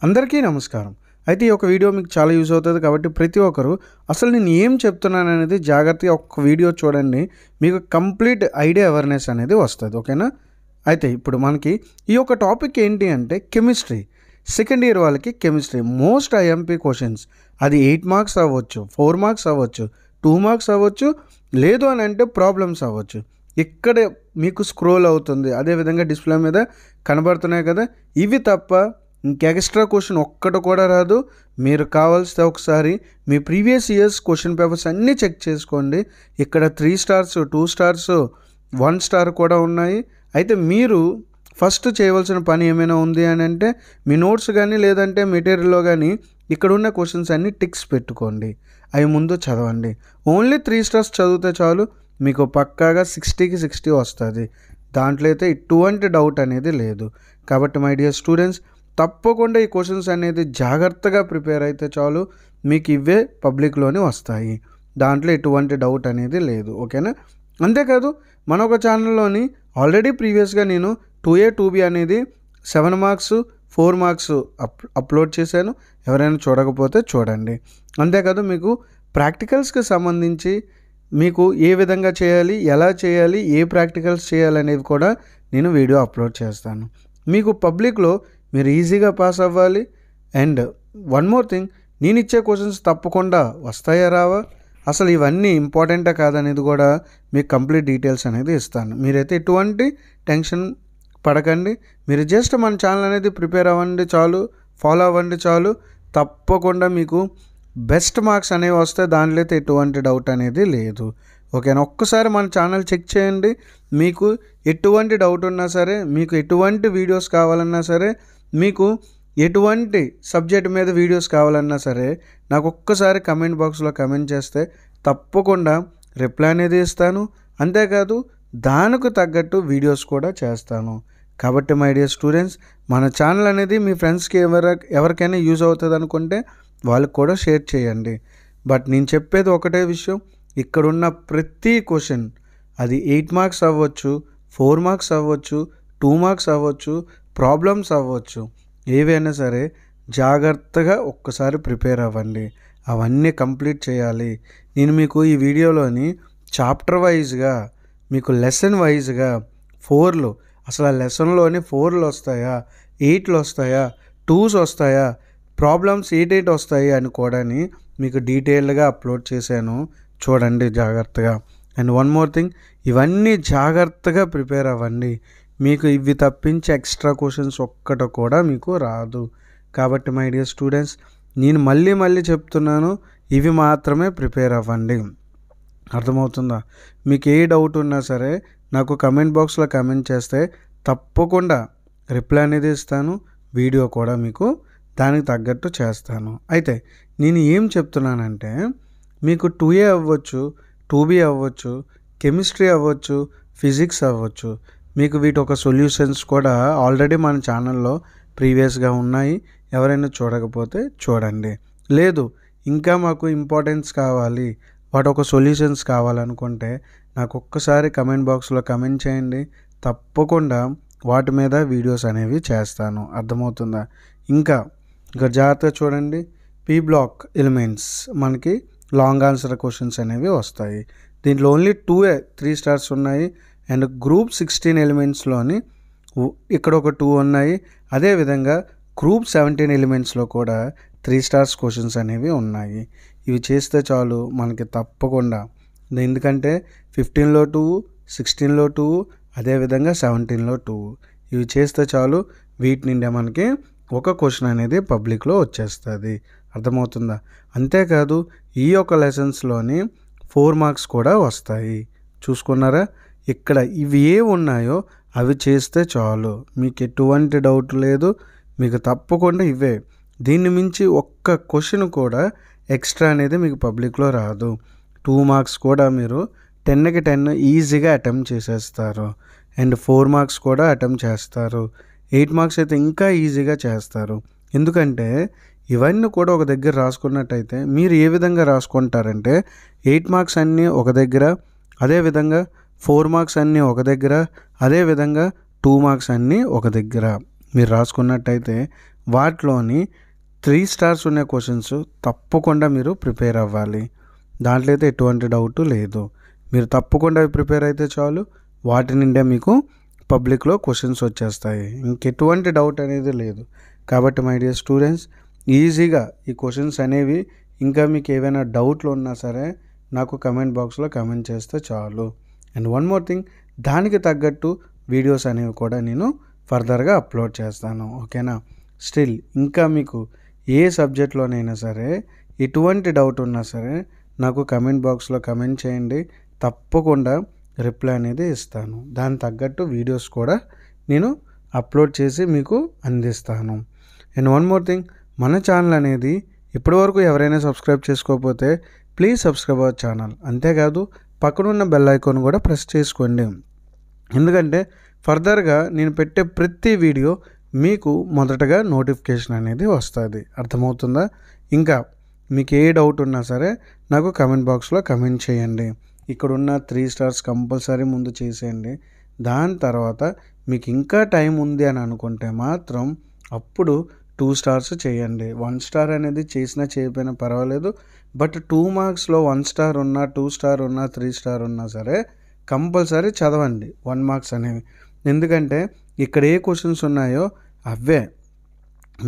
అందరికీ నమస్కారం. అయితే ఈ యొక్క వీడియో మీకు చాలా యూజ్ అవుతుంది కాబట్టి ప్రతి ఒక్కరు అసలు నేను ఏం చెప్తున్నాననేది జాగ్రత్తగా ఒక వీడియో చూడండి. మీకు కంప్లీట్ ఐడియా అవేర్‌నెస్ అనేది వస్తది. ఓకేనా? అయితే ఇప్పుడు మనకి ఈ యొక్క టాపిక్ ఏంటి అంటే కెమిస్ట్రీ. సెకండ్ ఇయర్ వాళ్ళకి కెమిస్ట్రీ మోస్ట్ ఐఎంపీ క్వెషన్స్. అది 8 మార్క్స్ అవ్వచ్చు, 4 మార్క్స్ అవ్వచ్చు, 2 మార్క్స్ అవ్వచ్చు, లేదు అని అంటే ప్రాబ్లమ్స్ అవ్వచ్చు. ఇక్కడ మీకు స్క్రోల్ అవుతుంది. అదేవిధంగా డిస్ప్లే మీద కనబడుతున్నాయి కదా! ఇవి తప్ప ఎక్స్ట్రా క్వశ్చన్ ఒక్కటి కూడా రాదు. మీరు కావాల్సితే ఒకసారి మీ ప్రీవియస్ ఇయర్స్ క్వశ్చన్ పేపర్స్ అన్నీ చెక్ చేసుకోండి. ఇక్కడ 3 స్టార్స్, 2 స్టార్స్, 1 స్టార్ కూడా ఉన్నాయి. అయితే మీరు ఫస్ట్ చేయవలసిన పని ఏమైనా ఉంది అని అంటే మీ నోట్స్ కానీ లేదంటే మెటీరియల్లో కానీ ఇక్కడ ఉన్న క్వశ్చన్స్ అన్నీ టిక్స్ పెట్టుకోండి. అవి ముందు చదవండి. ఓన్లీ 3 స్టార్స్ చదివితే చాలు, మీకు పక్కాగా 60కి 60 వస్తుంది. దాంట్లో అయితే ఎటువంటి డౌట్ అనేది లేదు. కాబట్టి మై డియర్ స్టూడెంట్స్, తప్పకుండా ఈ క్వశ్చన్స్ అనేది జాగ్రత్తగా ప్రిపేర్ అయితే చాలు, మీకు ఇవే పబ్లిక్లోనే వస్తాయి. దాంట్లో ఎటువంటి డౌట్ అనేది లేదు. ఓకేనా? అంతేకాదు మన ఒక ఛానల్లోని ఆల్రెడీ ప్రీవియస్గా నేను 2A 2B అనేది 7 మార్క్స్ 4 మార్క్స్ అప్లోడ్ చేశాను. ఎవరైనా చూడకపోతే చూడండి. అంతేకాదు మీకు ప్రాక్టికల్స్కి సంబంధించి మీకు ఏ విధంగా చేయాలి, ఎలా చేయాలి, ఏ ప్రాక్టికల్స్ చేయాలనేది కూడా నేను వీడియో అప్లోడ్ చేస్తాను. మీకు పబ్లిక్లో మీరు ఈజీగా పాస్ అవ్వాలి. అండ్ వన్ మోర్ థింగ్, నేను ఇచ్చే క్వశ్చన్స్ తప్పకుండా వస్తాయా రావా, అసలు ఇవన్నీ ఇంపార్టెంటా కాదనేది కూడా మీకు కంప్లీట్ డీటెయిల్స్ అనేది ఇస్తాను. మీరైతే ఎటువంటి టెన్షన్ పడకండి. మీరు జస్ట్ మన ఛానల్ అనేది ప్రిపేర్ అవ్వండి చాలు, ఫాలో అవ్వండి చాలు. తప్పకుండా మీకు బెస్ట్ మార్క్స్ అనేవి వస్తాయి. దాంట్లో అయితే ఎటువంటి డౌట్ అనేది లేదు. ఓకేనా? ఒక్కసారి మన ఛానల్ చెక్ చేయండి. మీకు ఎటువంటి డౌట్ ఉన్నా సరే, మీకు ఎటువంటి వీడియోస్ కావాలన్నా సరే, మీకు ఎటువంటి సబ్జెక్ట్ మీద వీడియోస్ కావాలన్నా సరే, నాకు ఒక్కసారి కమెంట్ బాక్స్లో కమెంట్ చేస్తే తప్పకుండా రిప్లై అనేది ఇస్తాను. అంతేకాదు దానికి తగ్గట్టు వీడియోస్ కూడా చేస్తాను. కాబట్టి మై డియర్ స్టూడెంట్స్, మన ఛానల్ అనేది మీ ఫ్రెండ్స్కి ఎవరికైనా యూజ్ అవుతుంది అనుకుంటే వాళ్ళకి కూడా షేర్ చేయండి. బట్ నేను చెప్పేది ఒకటే విషయం, ఇక్కడున్న ప్రతి క్వశ్చన్ అది 8 మార్క్స్ అవ్వచ్చు, 4 మార్క్స్ అవ్వచ్చు, 2 మార్క్స్ అవ్వచ్చు, ప్రాబ్లమ్స్ అవ్వచ్చు, ఏవైనా సరే జాగ్రత్తగా ఒక్కసారి ప్రిపేర్ అవ్వండి. అవన్నీ కంప్లీట్ చేయాలి. నేను మీకు ఈ వీడియోలోని చాప్టర్ వైజ్గా, మీకు లెసన్ వైజ్గా 4లు, అసలు ఆ లెసన్లోని 4లు వస్తాయా, 8లు వస్తాయా, 2s వస్తాయా, ప్రాబ్లమ్స్ 8 వస్తాయి అని కూడా మీకు డీటెయిల్డ్గా అప్లోడ్ చేశాను. చూడండి జాగ్రత్తగా. అండ్ వన్ మోర్ థింగ్, ఇవన్నీ జాగ్రత్తగా ప్రిపేర్ అవ్వండి. మీకు ఇవి తప్పించి ఎక్స్ట్రా క్వశ్చన్స్ ఒక్కటి కూడా మీకు రాదు. కాబట్టి మై డియర్ స్టూడెంట్స్, నేను మళ్ళీ చెప్తున్నాను, ఇవి మాత్రమే ప్రిపేర్ అవ్వండి. అర్థమవుతుందా? మీకు ఏ డౌట్ ఉన్నా సరే నాకు కమెంట్ బాక్స్లో కమెంట్ చేస్తే తప్పకుండా రిప్లై అనేది ఇస్తాను. వీడియో కూడా మీకు దానికి తగ్గట్టు చేస్తాను. అయితే నేను ఏం చెప్తున్నానంటే, మీకు 2A అవ్వచ్చు, 2B అవ్వచ్చు, కెమిస్ట్రీ అవ్వచ్చు, ఫిజిక్స్ అవ్వచ్చు, మీకు వీటి ఒక సొల్యూషన్స్ కూడా ఆల్రెడీ మన ఛానల్లో ప్రీవియస్గా ఉన్నాయి. ఎవరైనా చూడకపోతే చూడండి. లేదు ఇంకా మాకు ఇంపార్టెన్స్ కావాలి, వాటి ఒక సొల్యూషన్స్ కావాలనుకుంటే నాకు ఒక్కసారి కమెంట్ బాక్స్లో కమెంట్ చేయండి. తప్పకుండా వాటి మీద వీడియోస్ అనేవి చేస్తాను. అర్థమవుతుందా? ఇంకా జాగ్రత్తగా చూడండి. పీ బ్లాక్ ఎలిమెంట్స్ మనకి లాంగ్ ఆన్సర్ క్వశ్చన్స్ అనేవి వస్తాయి. దీంట్లో ఓన్లీ 2A 3 స్టార్స్ ఉన్నాయి. అండ్ గ్రూప్ 16 ఎలిమెంట్స్లోని ఇక్కడ ఒక 2 ఉన్నాయి. అదేవిధంగా గ్రూప్ 17 ఎలిమెంట్స్లో కూడా 3 స్టార్స్ క్వశ్చన్స్ అనేవి ఉన్నాయి. ఇవి చేస్తే చాలు మనకి తప్పకుండా, ఎందుకంటే 15లో 2, 16లో 2, అదేవిధంగా 17లో 2, ఇవి చేస్తే చాలు వీటి నుండి మనకి ఒక క్వశ్చన్ అనేది పబ్లిక్లో వచ్చేస్తుంది. అర్థమవుతుందా? అంతేకాదు ఈ యొక్క లెసన్స్లోని 4 మార్క్స్ కూడా వస్తాయి. చూసుకున్నారా? ఇక్కడ ఇవి ఏ ఉన్నాయో అవి చేస్తే చాలు, మీకు ఎటువంటి డౌట్ లేదు. మీకు తప్పకుండా ఇవే, దీన్ని మించి ఒక్క క్వశ్చన్ కూడా ఎక్స్ట్రా అనేది మీకు పబ్లిక్లో రాదు. 2 మార్క్స్ కూడా మీరు 10కి 10 ఈజీగా అటెంప్ట్ చేసేస్తారు. అండ్ 4 మార్క్స్ కూడా అటెంప్ట్ చేస్తారు. 8 మార్క్స్ అయితే ఇంకా ఈజీగా చేస్తారు. ఎందుకంటే ఇవన్నీ కూడా ఒక దగ్గర రాసుకున్నట్టయితే మీరు ఏ విధంగా రాసుకుంటారంటే 8 మార్క్స్ అన్నీ ఒక దగ్గర, అదేవిధంగా 4 మార్క్స్ అన్నీ ఒక దగ్గర, అదేవిధంగా 2 మార్క్స్ అన్నీ ఒక దగ్గర మీరు రాసుకున్నట్టయితే వాటిలోని 3 స్టార్స్ ఉన్న క్వశ్చన్స్ తప్పకుండా మీరు ప్రిపేర్ అవ్వాలి. దాంట్లో అయితే ఎటువంటి డౌట్ లేదు. మీరు తప్పకుండా ప్రిపేర్ అయితే చాలు, వాటి నిండే మీకు పబ్లిక్లో క్వశ్చన్స్ వచ్చేస్తాయి. ఇంకెటువంటి డౌట్ అనేది లేదు. కాబట్టి మై డియర్ స్టూడెంట్స్, ఈజీగా ఈ క్వశ్చన్స్ అనేవి ఇంకా మీకు ఏవైనా డౌట్లు ఉన్నా సరే నాకు కమెంట్ బాక్స్లో కమెంట్ చేస్తే చాలు. అండ్ వన్ మోర్ థింగ్, దానికి తగ్గట్టు వీడియోస్ అనేవి కూడా నేను ఫర్దర్గా అప్లోడ్ చేస్తాను. ఓకేనా? స్టిల్ ఇంకా మీకు ఏ సబ్జెక్ట్లోనైనా సరే ఎటువంటి డౌట్ ఉన్నా సరే నాకు కమెంట్ బాక్స్లో కమెంట్ చేయండి. తప్పకుండా రిప్లై అనేది ఇస్తాను. దానికి తగ్గట్టు వీడియోస్ కూడా నేను అప్లోడ్ చేసి మీకు అందిస్తాను. అండ్ వన్ మోర్ థింగ్, మన ఛానల్ అనేది ఇప్పటివరకు ఎవరైనా సబ్స్క్రైబ్ చేసుకోకపోతే ప్లీజ్ సబ్స్క్రైబ్ అవర్ ఛానల్. అంతేకాదు పక్కనున్న బెల్ ఐకాన్ కూడా ప్రెస్ చేసుకోండి. ఎందుకంటే ఫర్దర్గా నేను పెట్టే ప్రతి వీడియో మీకు మొదటగా నోటిఫికేషన్ అనేది వస్తుంది. అర్థమవుతుందా? ఇంకా మీకు ఏ డౌట్ ఉన్నా సరే నాకు కమెంట్ బాక్స్లో కమెంట్ చేయండి. ఇక్కడున్న 3 స్టార్స్ కంపల్సరీ ముందు చేసేయండి. దాని తర్వాత మీకు ఇంకా టైం ఉంది అని అనుకుంటే మాత్రం అప్పుడు 2 స్టార్స్ చేయండి. 1 స్టార్ అనేది చేసినా చేయకపోయినా పర్వాలేదు. బట్ 2 మార్క్స్లో 1 స్టార్ ఉన్నా, 2 స్టార్ ఉన్నా, 3 స్టార్ ఉన్నా సరే కంపల్సరీ చదవండి 1 మార్క్స్ అనేవి. ఎందుకంటే ఇక్కడ ఏ క్వశ్చన్స్ ఉన్నాయో అవే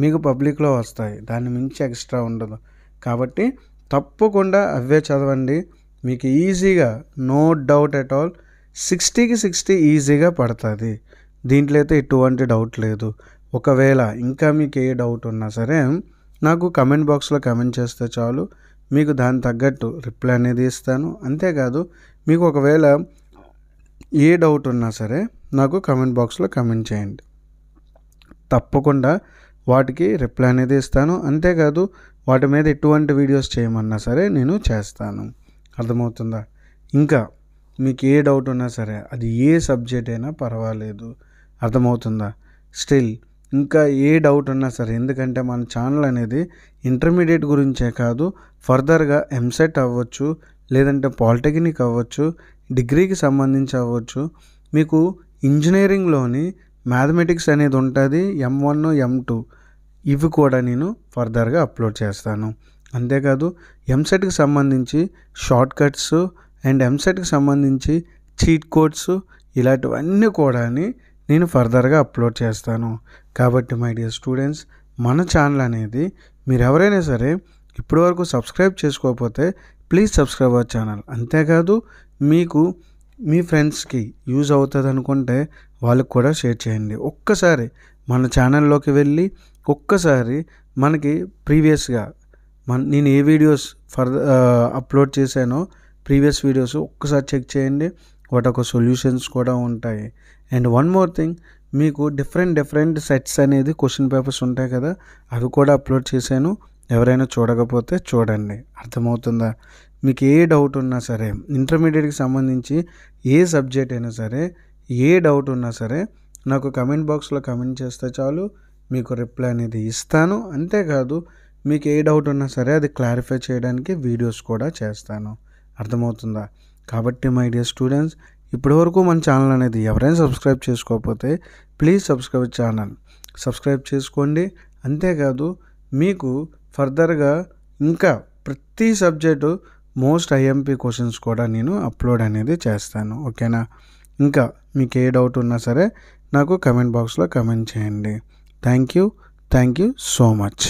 మీకు పబ్లిక్లో వస్తాయి. దాన్ని మించి ఎక్స్ట్రా ఉండదు. కాబట్టి తప్పకుండా అవే చదవండి. మీకు ఈజీగా, నో డౌట్ ఎట్ ఆల్, 60కి 60 ఈజీగా పడుతుంది. దీంట్లో అయితే ఎటువంటి డౌట్ లేదు. ఒకవేళ ఇంకా మీకు ఏ డౌట్ ఉన్నా సరే నాకు కమెంట్ బాక్స్లో కమెంట్ చేస్తే చాలు, మీకు దాని తగ్గట్టు రిప్లై అనేది ఇస్తాను. అంతేకాదు మీకు ఒకవేళ ఏ డౌట్ ఉన్నా సరే నాకు కమెంట్ బాక్స్లో కమెంట్ చేయండి. తప్పకుండా వాటికి రిప్లై అనేది ఇస్తాను. అంతేకాదు వాటి మీద ఎటువంటి వీడియోస్ చేయమన్నా సరే నేను చేస్తాను. అర్థమవుతుందా? ఇంకా మీకు ఏ డౌట్ ఉన్నా సరే అది ఏ సబ్జెక్ట్ అయినా పర్వాలేదు. అర్థమవుతుందా? స్టిల్ ఇంకా ఏ డౌట్ ఉన్నా సరే, ఎందుకంటే మన ఛానల్ అనేది ఇంటర్మీడియట్ గురించే కాదు, ఫర్దర్గా ఎంసెట్ అవ్వచ్చు, లేదంటే పాలిటెక్నిక్ అవ్వచ్చు, డిగ్రీకి సంబంధించి అవ్వచ్చు, మీకు ఇంజనీరింగ్లోని మ్యాథమెటిక్స్ అనేది ఉంటుంది, M1 M2 ఇవి కూడా నేను ఫర్దర్గా అప్లోడ్ చేస్తాను. అంతేకాదు ఎంసెట్కి సంబంధించి షార్ట్ కట్స్ అండ్ ఎంసెట్కి సంబంధించి చీట్ కోడ్స్ ఇలాంటివన్నీ కూడా నేను ఫర్దర్గా అప్లోడ్ చేస్తాను. కాబట్టి మై డియర్ స్టూడెంట్స్, మన ఛానల్ అనేది మీరు ఎవరైనా సరే ఇప్పటివరకు సబ్స్క్రైబ్ చేసుకోకపోతే ప్లీజ్ సబ్స్క్రైబ్ అవర్ ఛానల్. అంతేకాదు మీకు మీ ఫ్రెండ్స్కి యూజ్ అవుతుంది అనుకుంటే వాళ్ళకి కూడా షేర్ చేయండి. ఒక్కసారి మన ఛానల్లోకి వెళ్ళి ఒక్కసారి మనకి ప్రీవియస్గా నేను ఏ వీడియోస్ అప్లోడ్ చేశానో ప్రీవియస్ వీడియోస్ ఒక్కసారి చెక్ చేయండి. వాటి ఒక సొల్యూషన్స్ కూడా ఉంటాయి. అండ్ వన్ మోర్ థింగ్, మీకు డిఫరెంట్ సెట్స్ అనేది క్వశ్చన్ పేపర్స్ ఉంటాయి కదా, అవి కూడా అప్లోడ్ చేశాను. ఎవరైనా చూడకపోతే చూడండి. అర్థమవుతుందా? మీకు ఏ డౌట్ ఉన్నా సరే, ఇంటర్మీడియట్కి సంబంధించి ఏ సబ్జెక్ట్ అయినా సరే, ఏ డౌట్ ఉన్నా సరే నాకు కమెంట్ బాక్స్లో కమెంట్ చేస్తే చాలు, మీకు రిప్లై అనేది ఇస్తాను. అంతేకాదు మీకు ఏ డౌట్ ఉన్నా సరే అది క్లారిఫై చేయడానికి వీడియోస్ కూడా చేస్తాను. అర్థమవుతుందా? కాబట్టి మై డియర్ స్టూడెంట్స్, ఇప్పటివరకు మన ఛానల్ అనేది ఎవరైనా సబ్స్క్రైబ్ చేసుకోకపోతే ప్లీజ్ సబ్స్క్రైబ్ చేసుకోండి. అంతేకాదు మీకు ఫర్దర్గా ఇంకా ప్రతి సబ్జెక్టు మోస్ట్ ఐఎంపీ క్వశ్చన్స్ కూడా నేను అప్లోడ్ అనేది చేస్తాను. ఓకేనా? ఇంకా మీకు ఏ డౌట్ ఉన్నా సరే నాకు కమెంట్ బాక్స్లో కమెంట్ చేయండి. Thank you so much.